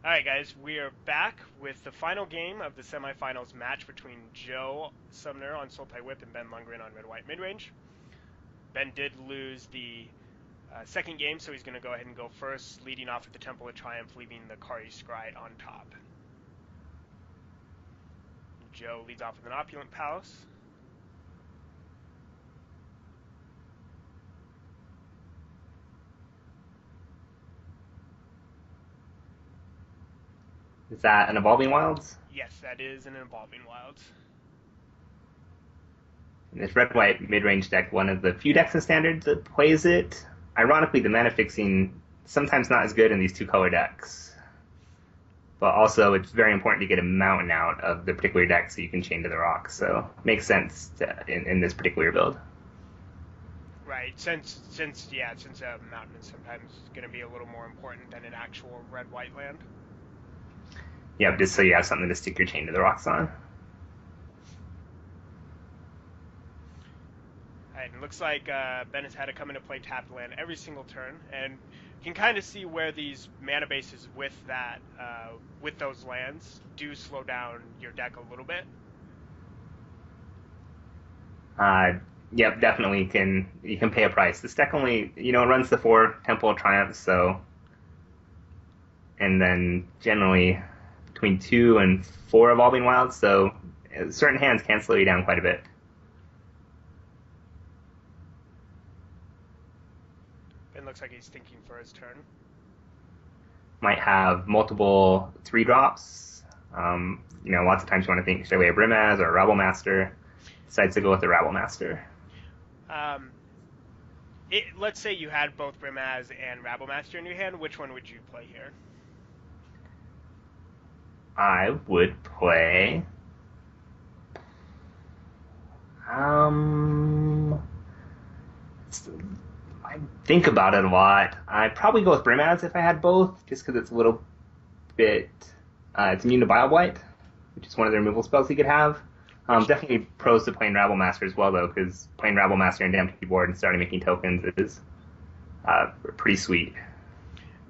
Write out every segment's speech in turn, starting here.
Alright guys, we are back with the final game of the semifinals match between Joe Sumner on Sultai Whip and Ben Lundgren on Red-White Midrange. Ben did lose the second game, so he's going to go ahead and go first, leading off with the Temple of Triumph, leaving the Kari Scry on top. Joe leads off with an Opulent Palace. Is that an Evolving Wilds? Yes, that is an Evolving Wilds. And this red-white mid-range deck, one of the few decks in Standard that plays it. Ironically, the mana fixing sometimes not as good in these two-color decks. But also, it's very important to get a mountain out of the particular deck so you can chain to the rocks. So, makes sense in this particular build. Right, since a mountain is sometimes going to be a little more important than an actual red-white land. Yep, just so you have something to stick your chain to the rocks on. Alright, it looks like Ben has had to come into play tapped land every single turn, and you can kind of see where these mana bases with that, with those lands, do slow down your deck a little bit. Yep, definitely you can pay a price. This deck only, it runs the 4 Temple of Triumph, so, and then generally between 2 and 4 Evolving Wilds, so certain hands can slow you down quite a bit. Ben looks like he's thinking for his turn. Might have multiple 3-drops. Lots of times you want to think, should I play a Brimaz or a Rabble Master? Decides to go with the Rabble Master. Let's say you had both Brimaz and Rabble Master in your hand, which one would you play here? I would play. I think about it a lot. I'd probably go with Brimaz if I had both, just because it's a little bit. It's immune to Bile Blight, which is one of the removal spells you could have. Definitely pros to playing Rabble Master as well, though, because playing Rabble Master and damn keyboard and starting making tokens is pretty sweet.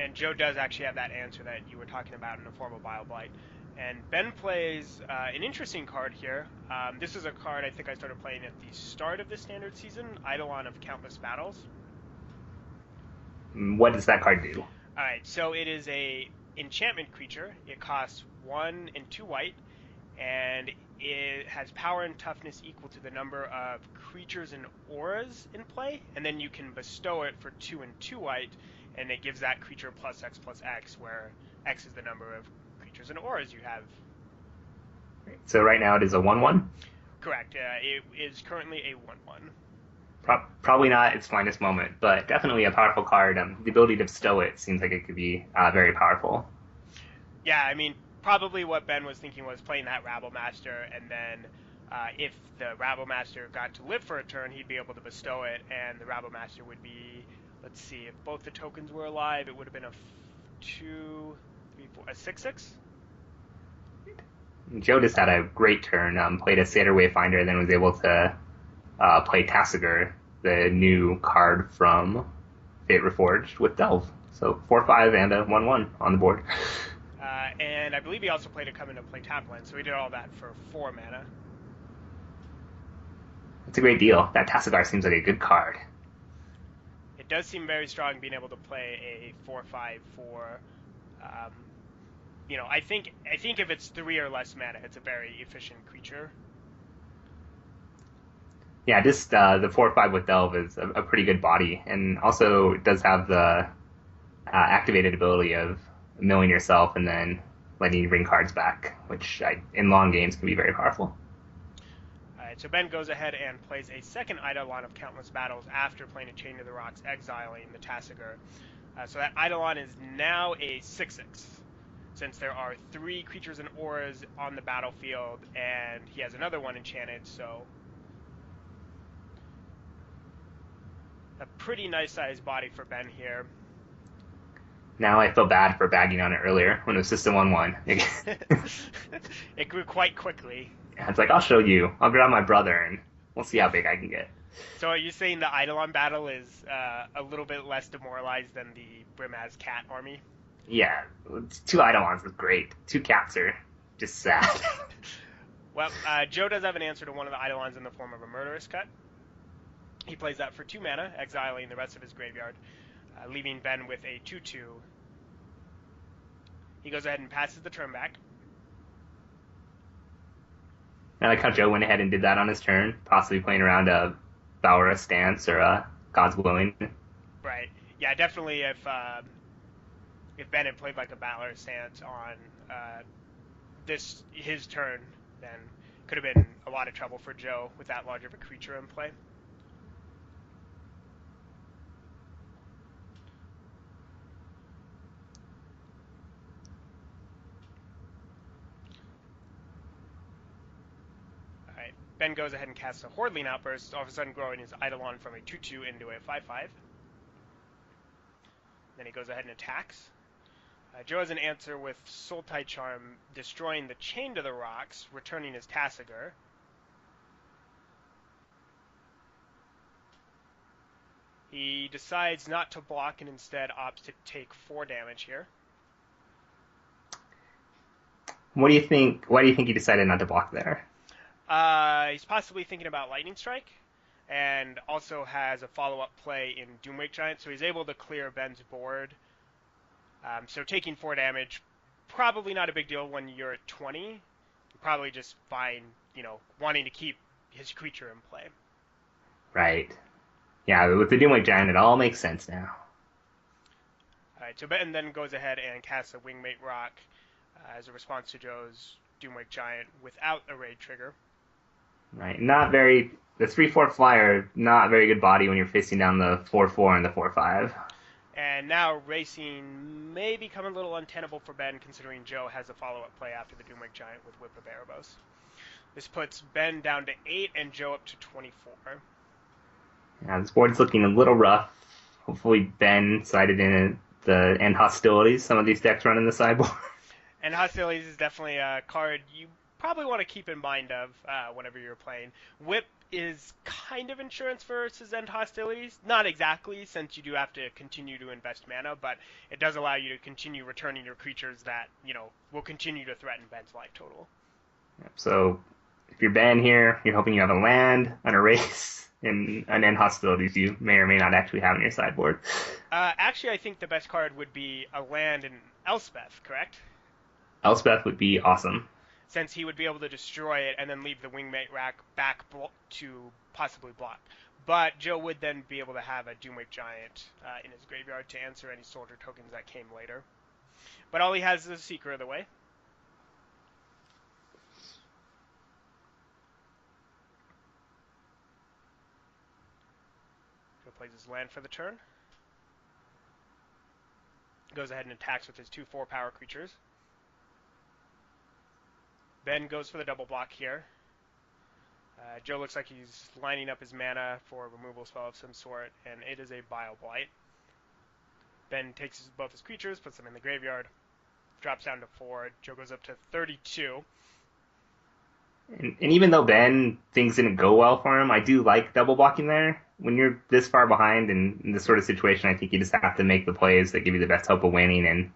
And Joe does actually have that answer that you were talking about in the form of Bile Blight. And Ben plays an interesting card here. This is a card I think I started playing at the start of the Standard season, Eidolon of Countless Battles. What does that card do? Alright, so it is a enchantment creature. It costs 1 and 2 white, and it has power and toughness equal to the number of creatures and auras in play, and then you can bestow it for 2 and 2 white, and it gives that creature plus X, where X is the number of creatures and auras you have. So right now it is a 1/1? Correct. It is currently a 1/1. Probably not its finest moment, but definitely a powerful card. The ability to bestow it seems like it could be very powerful. Yeah, I mean, probably what Ben was thinking was playing that Rabble Master, and then if the Rabble Master got to live for a turn, he'd be able to bestow it, and the Rabble Master would be, let's see, if both the tokens were alive, it would have been a 2, 3, 4, a 6/6. Joe just had a great turn, played a Satyr Wayfinder, then was able to play Tassiger, the new card from Fate Reforged with Delve. So 4/5 and a 1/1 on the board. And I believe he also played a come into play tap land, so he did all that for 4 mana. It's a great deal. That Tassigar seems like a good card. It does seem very strong being able to play a 4/5 for. I think if it's 3 or less mana, it's a very efficient creature. Yeah, just the 4/5 with Delve is a pretty good body, and also it does have the activated ability of milling yourself and then letting you bring cards back, which in long games can be very powerful. Alright, so Ben goes ahead and plays a second Eidolon of Countless Battles after playing a Chain to the Rocks, exiling the Tassiger. So that Eidolon is now a 6/6, since there are 3 creatures and auras on the battlefield, and he has another one enchanted, so a pretty nice sized body for Ben here. Now I feel bad for bagging on it earlier when it was just a 1/1. It grew quite quickly. It's like, I'll show you. I'll grab my brother and we'll see how big I can get. So are you saying the Eidolon battle is a little bit less demoralized than the Brimaz Cat army? Yeah, 2 Eidolons is great. 2 Cats are just sad. Well, Joe does have an answer to one of the Eidolons in the form of a Murderous Cut. He plays that for 2 mana, exiling the rest of his graveyard, leaving Ben with a 2/2. He goes ahead and passes the turn back. I like how Joe went ahead and did that on his turn, possibly playing around a Valorous Stance or a God's Willing. Right. Yeah, definitely if Ben had played like a Valor stance on his turn, then could have been a lot of trouble for Joe with that large of a creature in play. All right. Ben goes ahead and casts a Hordling Outburst, all of a sudden growing his Eidolon from a 2/2 into a 5/5. Then he goes ahead and attacks. Joe has an answer with Sultai Charm, destroying the Chain to the Rocks, returning his Tasigur. He decides not to block and instead opts to take 4 damage here. What do you think? Why do you think he decided not to block there? He's possibly thinking about Lightning Strike, and also has a follow-up play in Doomwake Giant, so he's able to clear Ben's board. So taking 4 damage, probably not a big deal when you're at 20. You're probably just fine, wanting to keep his creature in play. Right. Yeah, with the Doomwake Giant, it all makes sense now. Alright, so Ben then goes ahead and casts a Wingmate Rock as a response to Joe's Doomwake Giant without a raid trigger. Right. Not very. The 3/4 flyer, not very good body when you're facing down the 4/4 and the 4/5. And now racing may become a little untenable for Ben, considering Joe has a follow-up play after the Doomwake Giant with Whip of Erebos. This puts Ben down to 8 and Joe up to 24. Yeah, this board's looking a little rough. Hopefully Ben sided in the end hostilities. Some of these decks run in the sideboard. And Hostilities is definitely a card you probably want to keep in mind of whenever you're playing. Whip is kind of insurance versus end hostilities. Not exactly, since you do have to continue to invest mana, but it does allow you to continue returning your creatures that, will continue to threaten Ben's life total. So if you're Ben here, you're hoping you have a land, an erase, and an end hostilities you may or may not actually have in your sideboard. Actually, I think the best card would be a land in Elspeth, correct? Elspeth would be awesome. Since he would be able to destroy it and then leave the Wingmate Rack back to possibly block. But Joe would then be able to have a Doomwake Giant in his graveyard to answer any soldier tokens that came later. But all he has is a Seeker of the Way. Joe plays his land for the turn. Goes ahead and attacks with his 2/4 power creatures. Ben goes for the double block here. Joe looks like he's lining up his mana for a removal spell of some sort, and it is a Bile Blight. Ben takes both his creatures, puts them in the graveyard, drops down to 4. Joe goes up to 32. And even though Ben, things didn't go well for him, I do like double blocking there. When you're this far behind in this sort of situation, I think you just have to make the plays that give you the best hope of winning. And,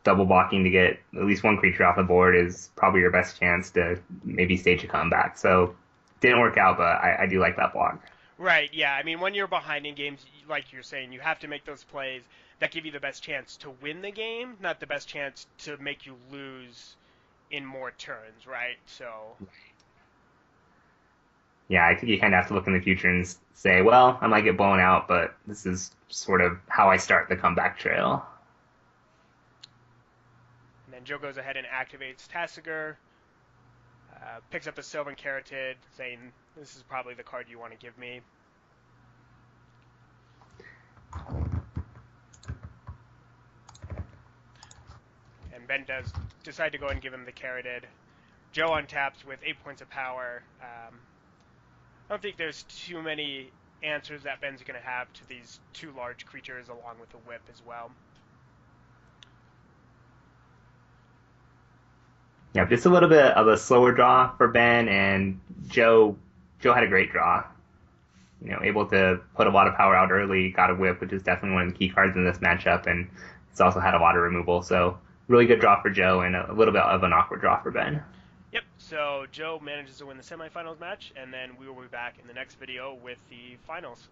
double blocking to get at least one creature off the board is probably your best chance to maybe stage a comeback. So didn't work out, but I do like that block. Right, yeah. I mean, when you're behind in games, like you're saying, you have to make those plays that give you the best chance to win the game, not the best chance to make you lose in more turns, right? So yeah, I think you kind of have to look in the future and say, well, I might get blown out, but this is sort of how I start the comeback trail. And then Joe goes ahead and activates Tasigur, picks up the Sylvan Caryatid, saying, this is probably the card you want to give me. And Ben does decide to go and give him the Caryatid. Joe untaps with 8 points of power. I don't think there's too many answers that Ben's going to have to these 2 large creatures along with the whip as well. Yeah, just a little bit of a slower draw for Ben, and Joe had a great draw. Able to put a lot of power out early, got a whip, which is definitely one of the key cards in this matchup, and It's also had a water removal, so really good draw for Joe and a little bit of an awkward draw for Ben. Yep, so Joe manages to win the semifinals match, and then we will be back in the next video with the finals.